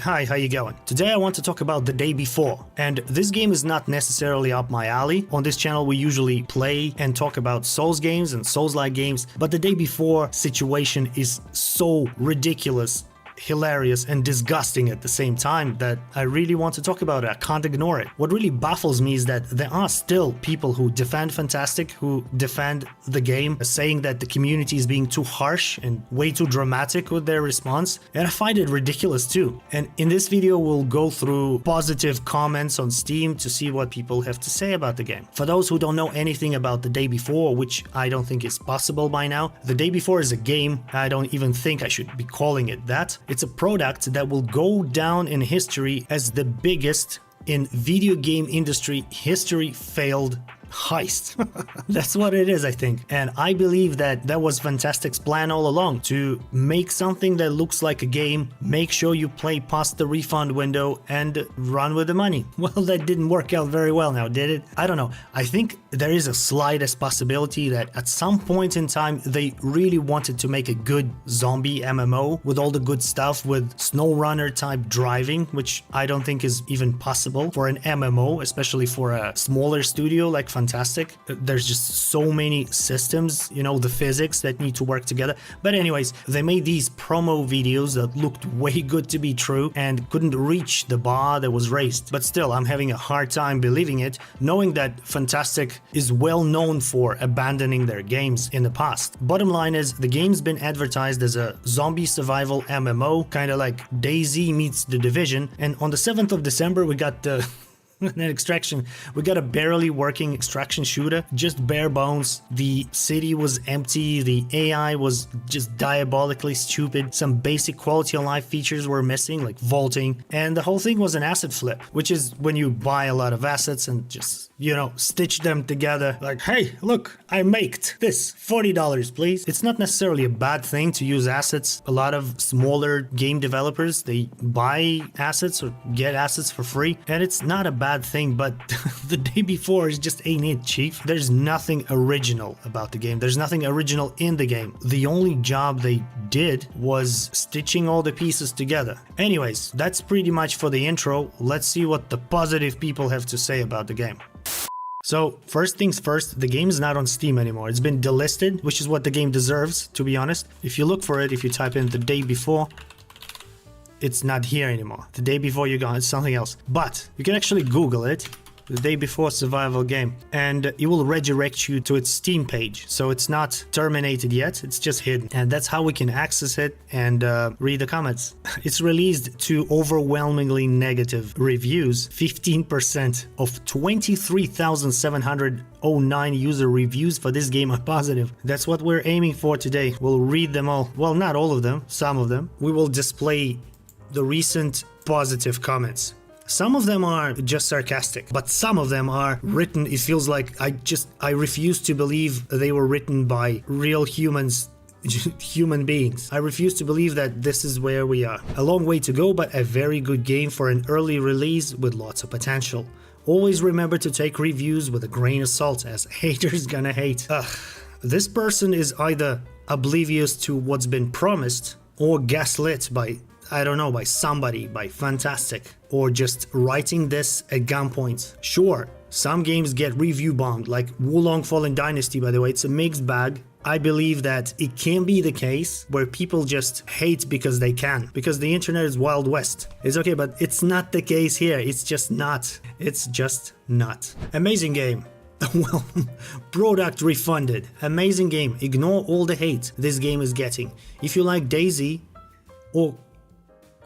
Hi, how you going? Today I want to talk about The Day Before, and this game is not necessarily up my alley. On this channel we usually play and talk about Souls games and Souls-like games, but The Day Before situation is so ridiculous, hilarious and disgusting at the same time that I really want to talk about it. I can't ignore it. What really baffles me is that there are still people who defend Fantastic, who defend the game, saying that the community is being too harsh and way too dramatic with their response, and I find it ridiculous too. And in this video we'll go through positive comments on Steam to see what people have to say about the game. For those who don't know anything about The Day Before, which I don't think is possible by now, The Day Before is a game. I don't even think I should be calling it that. It's a product that will go down in history as the biggest in video game industry history failed heist. That's what it is, I think. And I believe that that was Fantastic's plan all along, to make something that looks like a game, make sure you play past the refund window and run with the money. Well, that didn't work out very well now, did it? I don't know. I think there is a slightest possibility that at some point in time they really wanted to make a good zombie MMO with all the good stuff, with SnowRunner type driving, which I don't think is even possible for an MMO, especially for a smaller studio like Fantastic. There's just so many systems, you know, the physics that need to work together. But anyways, they made these promo videos that looked way good to be true and couldn't reach the bar that was raised. But still, I'm having a hard time believing it, knowing that Fantastic is well known for abandoning their games in the past. Bottom line is, the game's been advertised as a zombie survival MMO, kind of like DayZ meets The Division, and on the 7th of December we got the an extraction. We got a barely working extraction shooter, just bare bones. The city was empty, the AI was just diabolically stupid, some basic quality of life features were missing, like vaulting, and the whole thing was an asset flip, which is when you buy a lot of assets and just, you know, stitch them together, like, hey, look, I maked this, $40 please. It's not necessarily a bad thing to use assets. A lot of smaller game developers, they buy assets or get assets for free, and it's not a bad thing, but The Day Before is just ain't it, chief. There's nothing original about the game. There's nothing original in the game. The only job they did was stitching all the pieces together. Anyways, that's pretty much for the intro. Let's see what the positive people have to say about the game. So, first things first, the game is not on Steam anymore. It's been delisted, which is what the game deserves, to be honest. If you look for it, if you type in The Day Before, it's not here anymore. The Day Before you're gone, it's something else. But you can actually Google it, The Day Before survival game, and it will redirect you to its Steam page. So it's not terminated yet, it's just hidden. And that's how we can access it and read the comments. It's released to overwhelmingly negative reviews. 15% of 23,709 user reviews for this game are positive. That's what we're aiming for today. We'll read them all. Well, not all of them, some of them. We will display the recent positive comments. Some of them are just sarcastic, but some of them are written, it feels like I refuse to believe they were written by real humans, human beings. I refuse to believe that this is where we are. A long way to go, but a very good game for an early release with lots of potential. Always remember to take reviews with a grain of salt, as haters gonna hate. This person is either oblivious to what's been promised or gaslit by, I don't know, by somebody, by Fantastic, or just writing this at gunpoint. Sure, some games get review bombed, like Wulong Fallen Dynasty, by the way. It's a mixed bag. I believe that it can be the case where people just hate because they can, because the internet is Wild West. It's okay, but it's not the case here. It's just not. It's just not. Amazing game. Well, product refunded. Amazing game. Ignore all the hate this game is getting. If you like DayZ or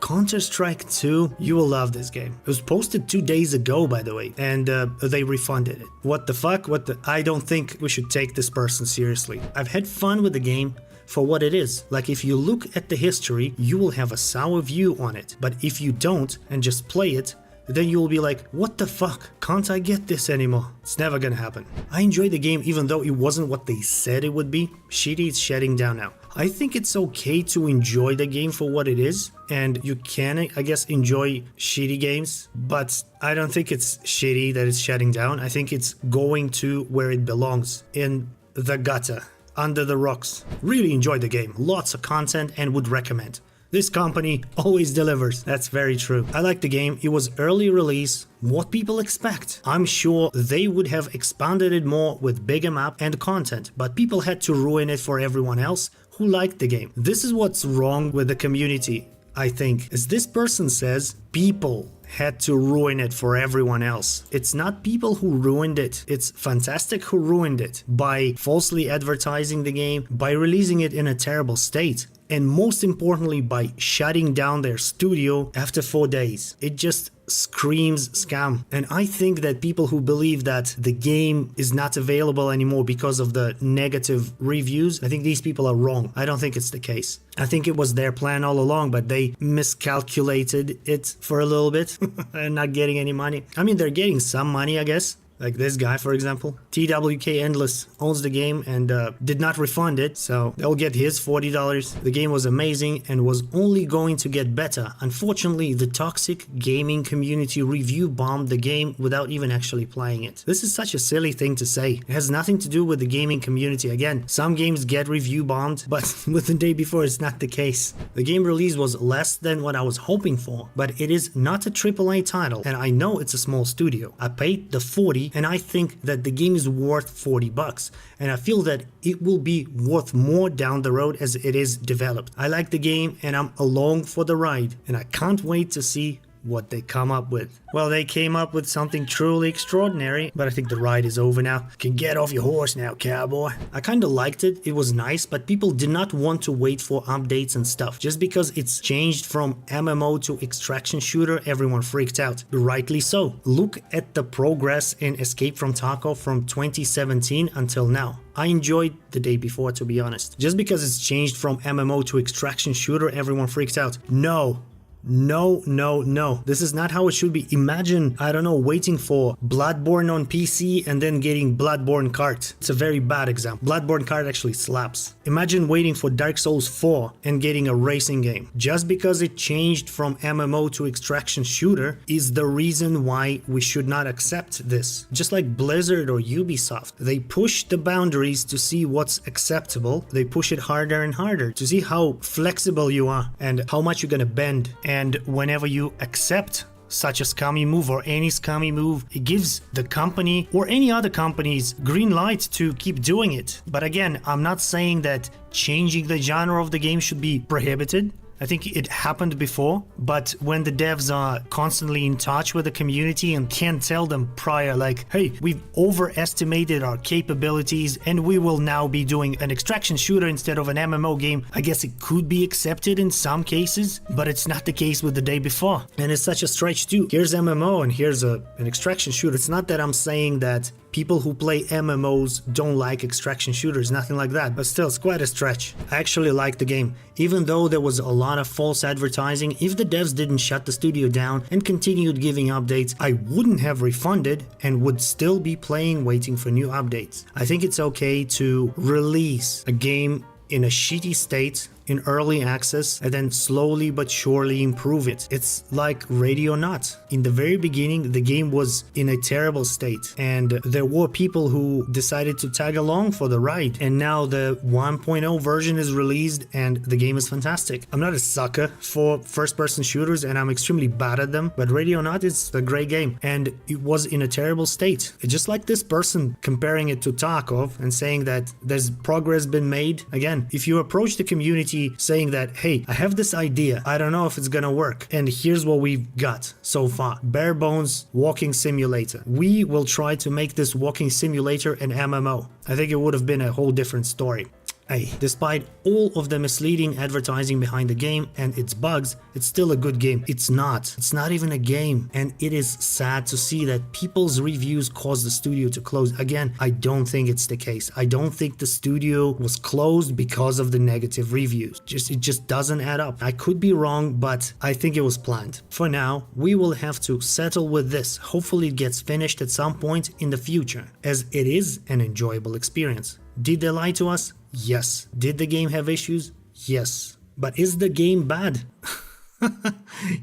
Counter-Strike 2, you will love this game. It was posted 2 days ago, by the way, and they refunded it. What the fuck? I don't think we should take this person seriously. I've had fun with the game for what it is. Like, if you look at the history, you will have a sour view on it. But if you don't and just play it, then you will be like, what the fuck? Can't I get this anymore? It's never gonna happen. I enjoyed the game even though it wasn't what they said it would be. Shitty is shutting down now. I think it's okay to enjoy the game for what it is, and you can, I guess, enjoy shitty games, but I don't think it's shitty that it's shutting down. I think it's going to where it belongs, in the gutter, under the rocks. Really enjoyed the game, lots of content, and would recommend. This company always delivers. That's very true. I like the game. It was early release. What people expect? I'm sure they would have expanded it more with bigger map and content, but people had to ruin it for everyone else who liked the game. This is what's wrong with the community, I think. As this person says, people had to ruin it for everyone else. It's not people who ruined it. It's Fantastic who ruined it by falsely advertising the game, by releasing it in a terrible state, and most importantly by shutting down their studio after 4 days. It just screams scam. And I think that people who believe that the game is not available anymore because of the negative reviews, I think these people are wrong. I don't think it's the case. I think it was their plan all along, but they miscalculated it for a little bit and not getting any money. I mean, they're getting some money, I guess. Like this guy, for example. TWK Endless owns the game and did not refund it, so they'll get his $40. The game was amazing and was only going to get better. Unfortunately, the toxic gaming community review bombed the game without even actually playing it. This is such a silly thing to say. It has nothing to do with the gaming community. Again, some games get review bombed, but with the day before, it's not the case. The game release was less than what I was hoping for, but it is not a AAA title, and I know it's a small studio. I paid the $40, and I think that the game is worth $40, and I feel that it will be worth more down the road as it is developed. I like the game and I'm along for the ride, and I can't wait to see what they come up with. Well, they came up with something truly extraordinary, but I think the ride is over now. You can get off your horse now, cowboy. I kinda liked it, it was nice, but people did not want to wait for updates and stuff. Just because it's changed from MMO to extraction shooter, everyone freaked out. Rightly so. Look at the progress in Escape from Tarkov from 2017 until now. I enjoyed the day before, to be honest. Just because it's changed from MMO to extraction shooter, everyone freaked out. No. No, no, no. This is not how it should be. Imagine, I don't know, waiting for Bloodborne on PC and then getting Bloodborne cart. It's a very bad example. Bloodborne cart actually slaps. Imagine waiting for Dark Souls 4 and getting a racing game. Just because it changed from MMO to extraction shooter is the reason why we should not accept this. Just like Blizzard or Ubisoft, they push the boundaries to see what's acceptable. They push it harder and harder to see how flexible you are and how much you're gonna bend. And whenever you accept such a scummy move or any scummy move, it gives the company or any other companies green light to keep doing it. But again, I'm not saying that changing the genre of the game should be prohibited. I think it happened before, but when the devs are constantly in touch with the community and can't tell them prior, like, hey, we've overestimated our capabilities and we will now be doing an extraction shooter instead of an MMO game, I guess it could be accepted in some cases, but it's not the case with the day before. And it's such a stretch too. Here's MMO and here's an extraction shooter. It's not that I'm saying that people who play MMOs don't like extraction shooters, nothing like that, but still, it's quite a stretch. I actually like the game. Even though there was a lot of false advertising, if the devs didn't shut the studio down and continued giving updates, I wouldn't have refunded and would still be playing waiting for new updates. I think it's okay to release a game in a shitty state in early access and then slowly but surely improve it. It's like Radio Not. In the very beginning, the game was in a terrible state and there were people who decided to tag along for the ride, and now the 1.0 version is released and the game is fantastic. I'm not a sucker for first-person shooters and I'm extremely bad at them, but Radio Not is a great game and it was in a terrible state. It's just like this person comparing it to Tarkov and saying that there's progress been made. Again, if you approach the community saying that, hey, I have this idea, I don't know if it's gonna work, and here's what we've got so far. Bare bones walking simulator. We will try to make this walking simulator an MMO. I think it would have been a whole different story. Hey, despite all of the misleading advertising behind the game and its bugs, it's still a good game. It's not. It's not even a game. And it is sad to see that people's reviews caused the studio to close. Again, I don't think it's the case. I don't think the studio was closed because of the negative reviews. It just doesn't add up. I could be wrong, but I think it was planned. For now, we will have to settle with this. Hopefully it gets finished at some point in the future, as it is an enjoyable experience. Did they lie to us? Yes. Did the game have issues? Yes. But is the game bad?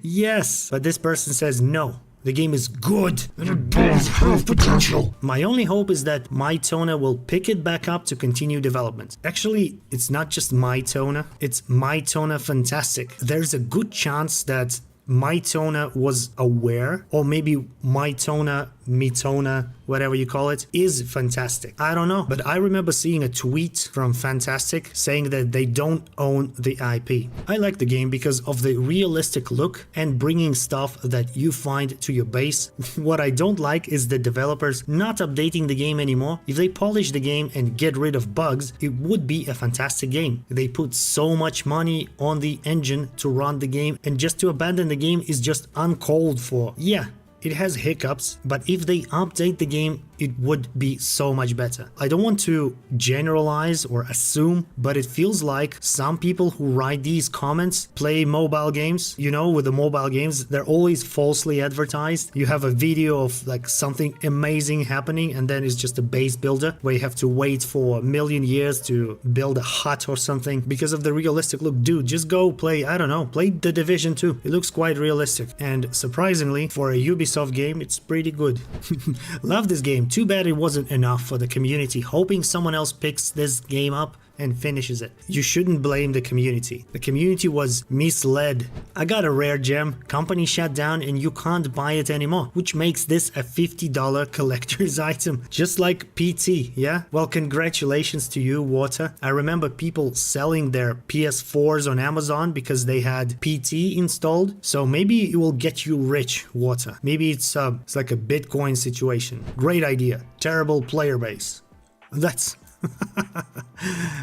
Yes. But this person says no. The game is good and it does have potential. My only hope is that Mytona will pick it back up to continue development. Actually, it's not just Mytona, it's Mytona Fantastic. There's a good chance that Mytona was aware, or maybe Mytona, whatever you call it, is fantastic. I don't know, but I remember seeing a tweet from Fantastic saying that they don't own the IP. I like the game because of the realistic look and bringing stuff that you find to your base. What I don't like is the developers not updating the game anymore. If they polish the game and get rid of bugs, it would be a fantastic game. They put so much money on the engine to run the game, and just to abandon the game is just uncalled for. Yeah, it has hiccups, but if they update the game, it would be so much better. I don't want to generalize or assume, but it feels like some people who write these comments play mobile games. You know, with the mobile games, they're always falsely advertised. You have a video of like something amazing happening, and then it's just a base builder where you have to wait for a million years to build a hut or something because of the realistic look. Dude, just go play, I don't know, play The Division 2. It looks quite realistic, and surprisingly, for a Ubisoft game, it's pretty good. Love this game. Too bad it wasn't enough for the community, hoping someone else picks this game up and finishes it. You shouldn't blame the community. The community was misled. I got a rare gem, company shut down, and you can't buy it anymore, which makes this a $50 collector's item, just like PT, yeah? Well, congratulations to you, Water. I remember people selling their PS4s on Amazon because they had PT installed, so maybe it will get you rich, Water. Maybe it's like a Bitcoin situation. Great idea. Terrible player base. That's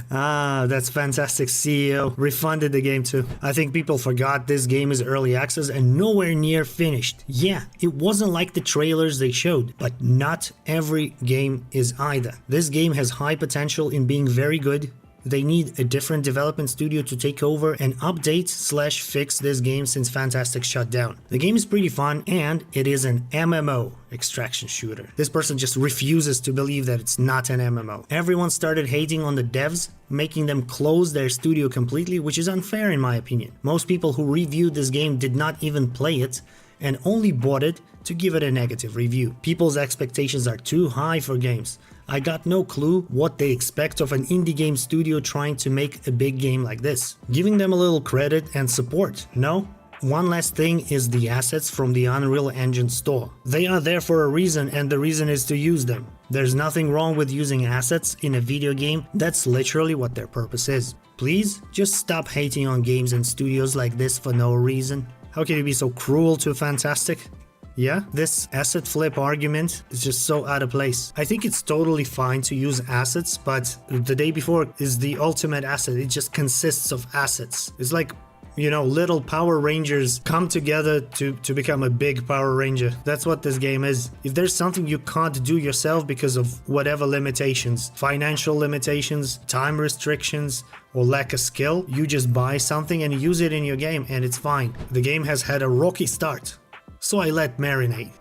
that's fantastic. CEO refunded the game too. I think people forgot this game is early access and nowhere near finished. Yeah, it wasn't like the trailers they showed, but not every game is either. This game has high potential in being very good. They need a different development studio to take over and update/fix this game since Fantastic shut down. The game is pretty fun and it is an MMO extraction shooter. This person just refuses to believe that it's not an MMO. Everyone started hating on the devs, making them close their studio completely, which is unfair in my opinion. Most people who reviewed this game did not even play it and only bought it to give it a negative review. People's expectations are too high for games. I got no clue what they expect of an indie game studio trying to make a big game like this. Giving them a little credit and support, no? One last thing is the assets from the Unreal Engine store. They are there for a reason, and the reason is to use them. There's nothing wrong with using assets in a video game. That's literally what their purpose is. Please, just stop hating on games and studios like this for no reason. How can you be so cruel to Fantastic? Yeah, this asset flip argument is just so out of place. I think it's totally fine to use assets, but the day before is the ultimate asset. It just consists of assets. It's like, you know, little Power Rangers come together to become a big Power Ranger. That's what this game is. If there's something you can't do yourself because of whatever limitations, financial limitations, time restrictions, or lack of skill, you just buy something and use it in your game and it's fine. The game has had a rocky start, so I let marinate.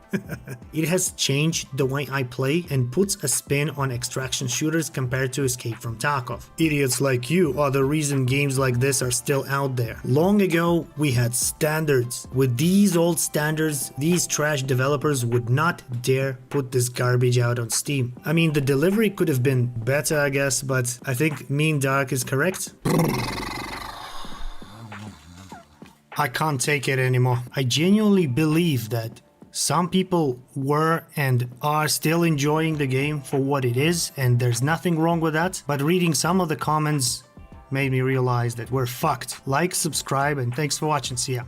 It has changed the way I play and puts a spin on extraction shooters compared to Escape from Tarkov. Idiots like you are the reason games like this are still out there. Long ago, we had standards. With these old standards, these trash developers would not dare put this garbage out on Steam. I mean, the delivery could have been better, I guess, but I think Mean Dark is correct. I can't take it anymore. I genuinely believe that some people were and are still enjoying the game for what it is, and there's nothing wrong with that. But reading some of the comments made me realize that we're fucked. Like, subscribe, and thanks for watching. See ya.